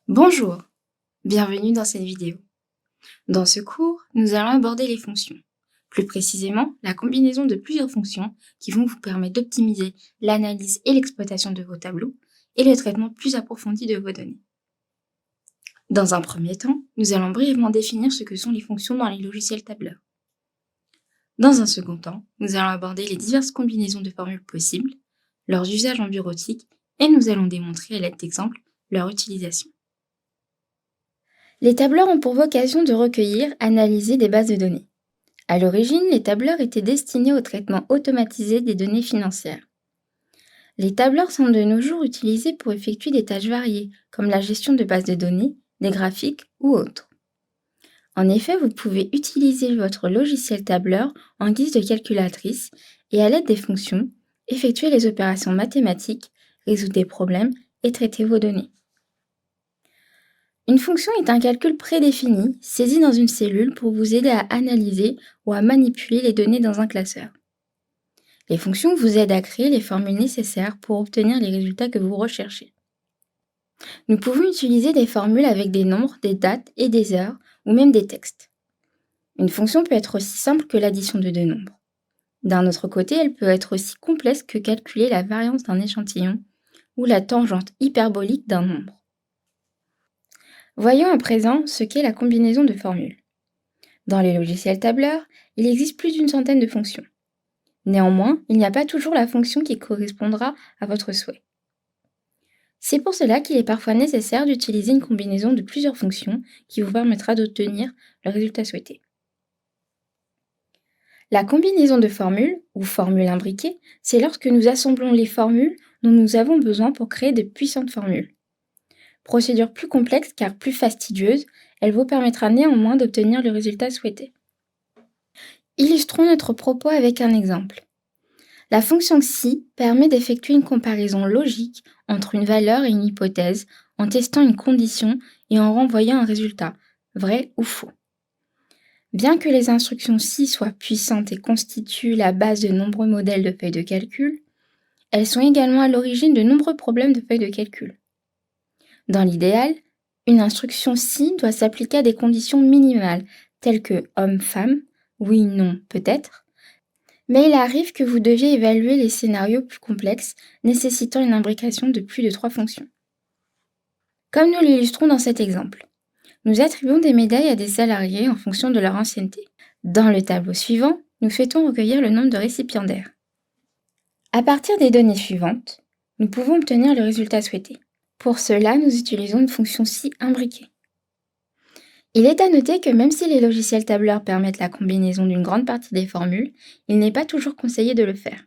Bonjour, bienvenue dans cette vidéo. Dans ce cours, nous allons aborder les fonctions. Plus précisément, la combinaison de plusieurs fonctions qui vont vous permettre d'optimiser l'analyse et l'exploitation de vos tableaux et le traitement plus approfondi de vos données. Dans un premier temps, nous allons brièvement définir ce que sont les fonctions dans les logiciels tableurs. Dans un second temps, nous allons aborder les diverses combinaisons de formules possibles, leurs usages en bureautique et nous allons démontrer à l'aide d'exemples leur utilisation. Les tableurs ont pour vocation de recueillir, analyser des bases de données. À l'origine, les tableurs étaient destinés au traitement automatisé des données financières. Les tableurs sont de nos jours utilisés pour effectuer des tâches variées, comme la gestion de bases de données, des graphiques ou autres. En effet, vous pouvez utiliser votre logiciel tableur en guise de calculatrice et à l'aide des fonctions, effectuer les opérations mathématiques, résoudre des problèmes et traiter vos données. Une fonction est un calcul prédéfini, saisi dans une cellule pour vous aider à analyser ou à manipuler les données dans un classeur. Les fonctions vous aident à créer les formules nécessaires pour obtenir les résultats que vous recherchez. Nous pouvons utiliser des formules avec des nombres, des dates et des heures, ou même des textes. Une fonction peut être aussi simple que l'addition de deux nombres. D'un autre côté, elle peut être aussi complexe que calculer la variance d'un échantillon ou la tangente hyperbolique d'un nombre. Voyons à présent ce qu'est la combinaison de formules. Dans les logiciels tableurs, il existe plus d'une centaine de fonctions. Néanmoins, il n'y a pas toujours la fonction qui correspondra à votre souhait. C'est pour cela qu'il est parfois nécessaire d'utiliser une combinaison de plusieurs fonctions qui vous permettra d'obtenir le résultat souhaité. La combinaison de formules, ou formules imbriquées, c'est lorsque nous assemblons les formules dont nous avons besoin pour créer de puissantes formules. Procédure plus complexe car plus fastidieuse, elle vous permettra néanmoins d'obtenir le résultat souhaité. Illustrons notre propos avec un exemple. La fonction SI permet d'effectuer une comparaison logique entre une valeur et une hypothèse en testant une condition et en renvoyant un résultat, vrai ou faux. Bien que les instructions SI soient puissantes et constituent la base de nombreux modèles de feuilles de calcul, elles sont également à l'origine de nombreux problèmes de feuilles de calcul. Dans l'idéal, une instruction SI doit s'appliquer à des conditions minimales, telles que homme-femme, oui, non, peut-être, mais il arrive que vous deviez évaluer les scénarios plus complexes nécessitant une imbrication de plus de 3 fonctions. Comme nous l'illustrons dans cet exemple, nous attribuons des médailles à des salariés en fonction de leur ancienneté. Dans le tableau suivant, nous souhaitons recueillir le nombre de récipiendaires. À partir des données suivantes, nous pouvons obtenir le résultat souhaité. Pour cela, nous utilisons une fonction SI imbriquée. Il est à noter que même si les logiciels tableurs permettent la combinaison d'une grande partie des formules, il n'est pas toujours conseillé de le faire.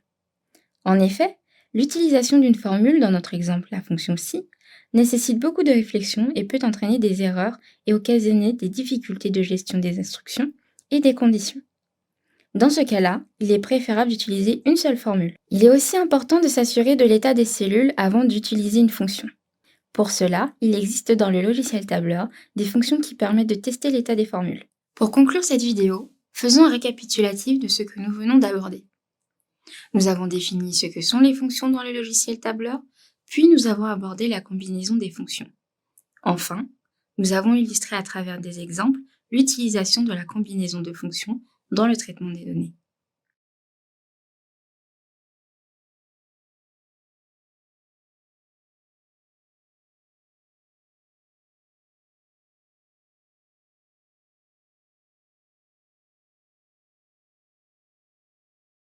En effet, l'utilisation d'une formule, dans notre exemple la fonction SI, nécessite beaucoup de réflexion et peut entraîner des erreurs et occasionner des difficultés de gestion des instructions et des conditions. Dans ce cas-là, il est préférable d'utiliser une seule formule. Il est aussi important de s'assurer de l'état des cellules avant d'utiliser une fonction. Pour cela, il existe dans le logiciel tableur des fonctions qui permettent de tester l'état des formules. Pour conclure cette vidéo, faisons un récapitulatif de ce que nous venons d'aborder. Nous avons défini ce que sont les fonctions dans le logiciel tableur, puis nous avons abordé la combinaison des fonctions. Enfin, nous avons illustré à travers des exemples l'utilisation de la combinaison de fonctions dans le traitement des données.